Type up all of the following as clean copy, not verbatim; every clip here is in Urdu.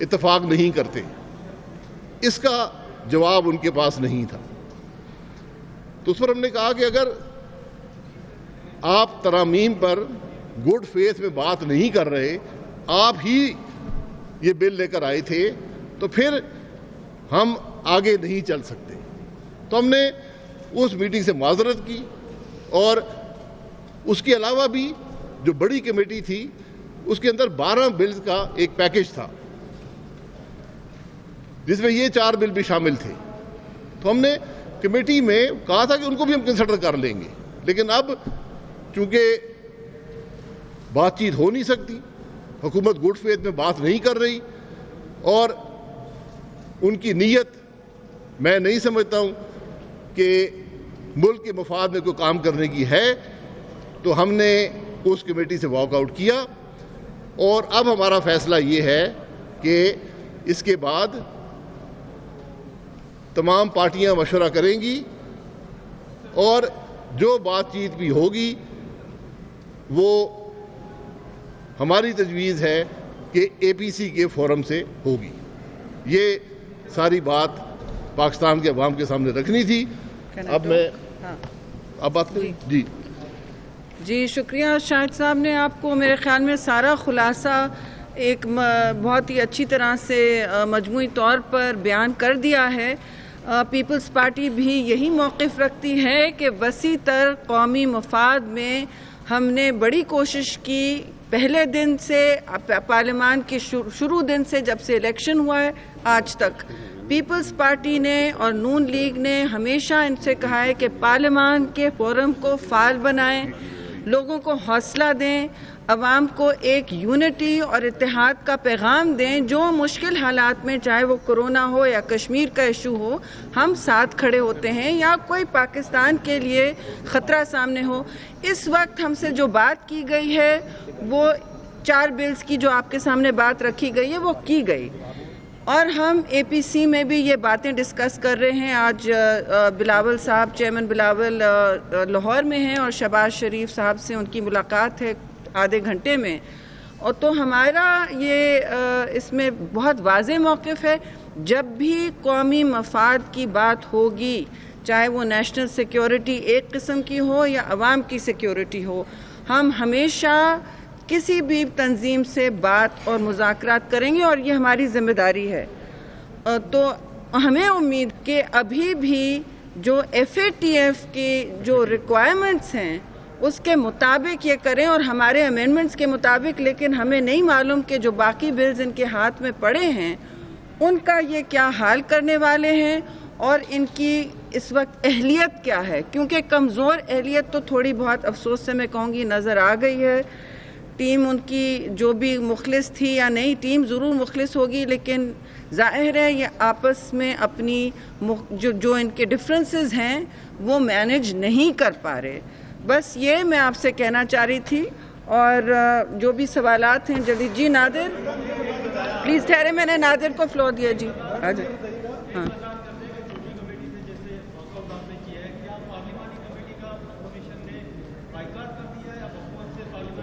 اتفاق نہیں کرتے. اس کا جواب ان کے پاس نہیں تھا. تو اس پر ہم نے کہا کہ اگر آپ ترامیم پر گڈ فیتھ میں بات نہیں کر رہے, آپ ہی یہ بل لے کر آئے تھے, تو پھر ہم آگے نہیں چل سکتے. تو ہم نے اس میٹنگ سے معذرت کی, اور اس کے علاوہ بھی جو بڑی کمیٹی تھی اس کے اندر 12 بلز کا ایک پیکج تھا جس میں یہ 4 بل بھی شامل تھے. تو ہم نے کمیٹی میں کہا تھا کہ ان کو بھی ہم کنسیڈر کر لیں گے, لیکن اب چونکہ بات چیت ہو نہیں سکتی, حکومت گڈ فیتھ میں بات نہیں کر رہی, اور ان کی نیت میں نہیں سمجھتا ہوں کہ ملک کے مفاد میں کوئی کام کرنے کی ہے, تو ہم نے اس کمیٹی سے واک آؤٹ کیا. اور اب ہمارا فیصلہ یہ ہے کہ اس کے بعد تمام پارٹیاں مشورہ کریں گی, اور جو بات چیت بھی ہوگی وہ ہماری تجویز ہے کہ اے پی سی کے فورم سے ہوگی. یہ ساری بات پاکستان کے عوام کے سامنے رکھنی تھی. اب میں اب بات کروں. جی شکریہ شاہد صاحب نے آپ کو میرے خیال میں سارا خلاصہ ایک بہت ہی اچھی طرح سے مجموعی طور پر بیان کر دیا ہے. پیپلز پارٹی بھی یہی موقف رکھتی ہے کہ وسیع تر قومی مفاد میں ہم نے بڑی کوشش کی پہلے دن سے, پارلیمان کے شروع دن سے جب سے الیکشن ہوا ہے آج تک. پیپلز پارٹی نے اور نون لیگ نے ہمیشہ ان سے کہا ہے کہ پارلیمان کے فورم کو فعال بنائیں, لوگوں کو حوصلہ دیں, عوام کو ایک یونٹی اور اتحاد کا پیغام دیں. جو مشکل حالات میں, چاہے وہ کرونا ہو یا کشمیر کا ایشو ہو, ہم ساتھ کھڑے ہوتے ہیں, یا کوئی پاکستان کے لیے خطرہ سامنے ہو. اس وقت ہم سے جو بات کی گئی ہے وہ 4 بلز کی جو آپ کے سامنے بات رکھی گئی ہے وہ کی گئی, اور ہم اے پی سی میں بھی یہ باتیں ڈسکس کر رہے ہیں. آج بلاول صاحب, چیئرمین بلاول لاہور میں ہیں, اور شہباز شریف صاحب سے ان کی ملاقات ہے آدھے گھنٹے میں. اور تو ہمارا یہ اس میں بہت واضح موقف ہے, جب بھی قومی مفاد کی بات ہوگی, چاہے وہ نیشنل سیکیورٹی ایک قسم کی ہو یا عوام کی سیکیورٹی ہو, ہم ہمیشہ کسی بھی تنظیم سے بات اور مذاکرات کریں گے, اور یہ ہماری ذمہ داری ہے. تو ہمیں امید کہ ابھی بھی جو ایف اے ٹی ایف کی جو ریکوائرمنٹس ہیں اس کے مطابق یہ کریں, اور ہمارے امینڈمنٹس کے مطابق. لیکن ہمیں نہیں معلوم کہ جو باقی بلز ان کے ہاتھ میں پڑے ہیں ان کا یہ کیا حال کرنے والے ہیں, اور ان کی اس وقت اہلیت کیا ہے, کیونکہ کمزور اہلیت تو تھوڑی بہت افسوس سے میں کہوں گی نظر آ گئی ہے. ٹیم ان کی جو بھی مخلص تھی یا نہیں, ٹیم ضرور مخلص ہوگی, لیکن ظاہر ہے یہ آپس میں اپنی جو ان کے ڈفرینسز ہیں وہ مینج نہیں کر پا رہے. بس یہ میں آپ سے کہنا چاہ رہی تھی, اور جو بھی سوالات ہیں جلدی. جی نادر پلیز ٹھہرے, میں نے نادر کو فلور دیا. جی آ جائیں. ہاں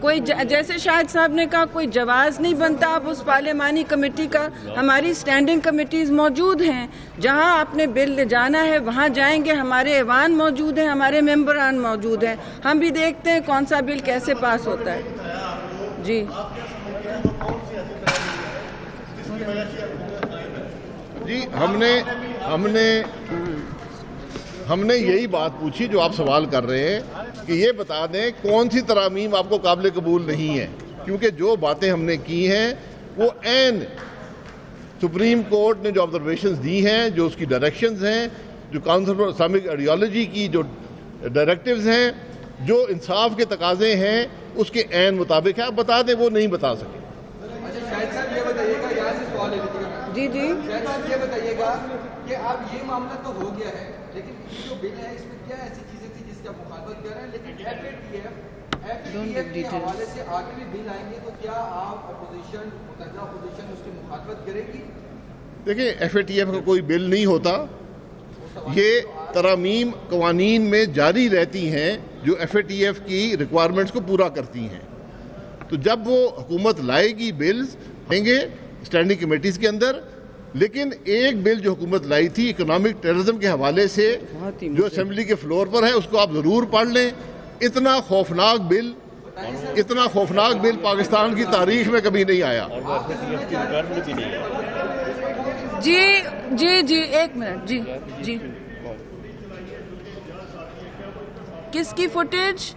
کوئی جیسے شاہد صاحب نے کہا کوئی جواز نہیں بنتا اب اس پارلیمانی کمیٹی کا. ہماری اسٹینڈنگ کمیٹیز موجود ہیں, جہاں آپ نے بل لے جانا ہے وہاں جائیں گے. ہمارے ایوان موجود ہیں, ہمارے ممبران موجود ہیں, ہم بھی دیکھتے ہیں کون سا بل کیسے پاس ہوتا ہے. جی جی ہم نے یہی بات پوچھی جو آپ سوال کر رہے ہیں, کہ یہ بتا دیں کون سی ترامیم آپ کو قابل قبول نہیں ہے, کیونکہ جو باتیں ہم نے کی ہیں وہ عین سپریم کورٹ نے جو آبزرویشنز دی ہیں, جو اس کی ڈائریکشنز ہیں, جو کاؤنسل فار اسلامک آئیڈیالوجی کی جو ڈائریکٹیوز ہیں, جو انصاف کے تقاضے ہیں اس کے عین مطابق ہے. آپ بتا دیں, وہ نہیں بتا سکے. جی جی یہ بتائیے گا کہ اب یہ معاملہ تو ہو گیا ہے, لیکن جو بل ہے اس میں کیا ایسی چیزیں تھیں جس کی آپ مخالفت کر رہے ہیں, لیکن ایف اے ٹی ایف کے حوالے سے آگے بھی بل آئیں گے, تو کیا آپ اپوزیشن, متحدہ اپوزیشن اس کی مخالفت کرے گی؟ دیکھیں, ایف اے ٹی ایف کا کوئی بل نہیں ہوتا. یہ ترامیم قوانین میں جاری رہتی ہیں جو ایف اے ٹی ایف کی ریکوائرمنٹس کو پورا کرتی ہیں. تو جب وہ حکومت لائے گی بلز دیں گے, اسٹینڈنگ کمیٹیز کے اندر، لیکن ایک بل جو حکومت لائی تھی اکنامک ٹیررزم کے حوالے سے جو اسمبلی کے فلور پر ہے، اس کو آپ ضرور پڑھ لیں. اتنا خوفناک بل پاکستان کی تاریخ میں کبھی نہیں آیا. جی ایک منٹ. جی کس کی فوٹیج؟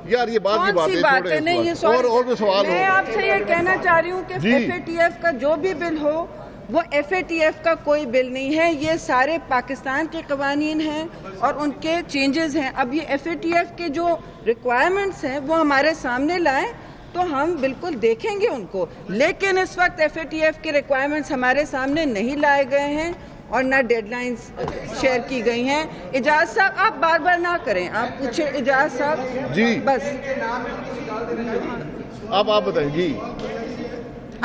یار یہ بات ہے نہیں، اور بھی سوال ہو. میں آپ سے یہ کہنا چاہ رہی ہوں کہ ایف اے ٹی ایف کا جو بھی بل ہو وہ ایف اے ٹی ایف کا کوئی بل نہیں ہے، یہ سارے پاکستان کے قوانین ہیں اور ان کے چینجز ہیں. اب یہ ایف اے ٹی ایف کے جو ریکوائرمنٹس ہیں وہ ہمارے سامنے لائیں تو ہم بالکل دیکھیں گے ان کو، لیکن اس وقت ایف اے ٹی ایف کے ریکوائرمنٹس ہمارے سامنے نہیں لائے گئے ہیں اور نہ ڈیڈ لائنز شیئر کی گئی ہیں. اجاز صاحب آپ بار بار نہ کریں، آپ پوچھیں اجاز صاحب. جی بس آپ بتائیں. جی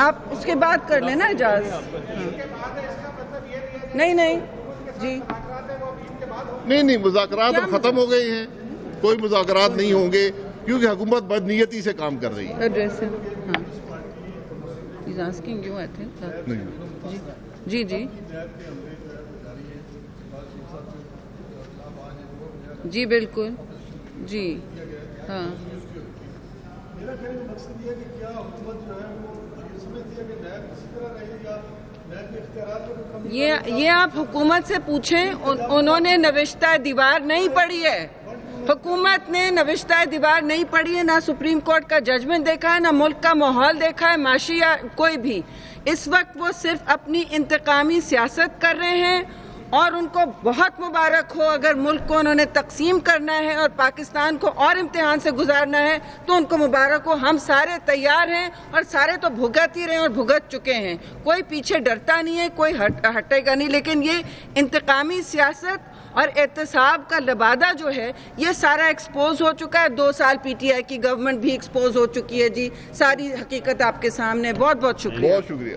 آپ اس کے بعد کر لیں نا اجاز. نہیں جی نہیں، مذاکرات اب ختم ہو گئے ہیں، کوئی مذاکرات نہیں ہوں گے کیونکہ حکومت بدنیتی سے کام کر رہی ہے. جی بالکل. جی ہاں یہ آپ حکومت سے پوچھیں، انہوں نے نوشتہ دیوار نہیں پڑھی ہے. حکومت نے نوشتہ دیوار نہیں پڑھی ہے، نہ سپریم کورٹ کا ججمنٹ دیکھا ہے، نہ ملک کا ماحول دیکھا ہے معاشی یا کوئی بھی. اس وقت وہ صرف اپنی انتقامی سیاست کر رہے ہیں اور ان کو بہت مبارک ہو اگر ملک کو انہوں نے تقسیم کرنا ہے اور پاکستان کو اور امتحان سے گزارنا ہے تو ان کو مبارک ہو. ہم سارے تیار ہیں اور سارے تو بھگت ہی رہے ہیں اور بھگت چکے ہیں. کوئی پیچھے ڈرتا نہیں ہے، کوئی ہٹے گا نہیں، لیکن یہ انتقامی سیاست اور احتساب کا لبادہ جو ہے یہ سارا ایکسپوز ہو چکا ہے. 2 سال پی ٹی آئی کی گورنمنٹ بھی ایکسپوز ہو چکی ہے. جی ساری حقیقت آپ کے سامنے. بہت شکریہ. بہت شکریہ.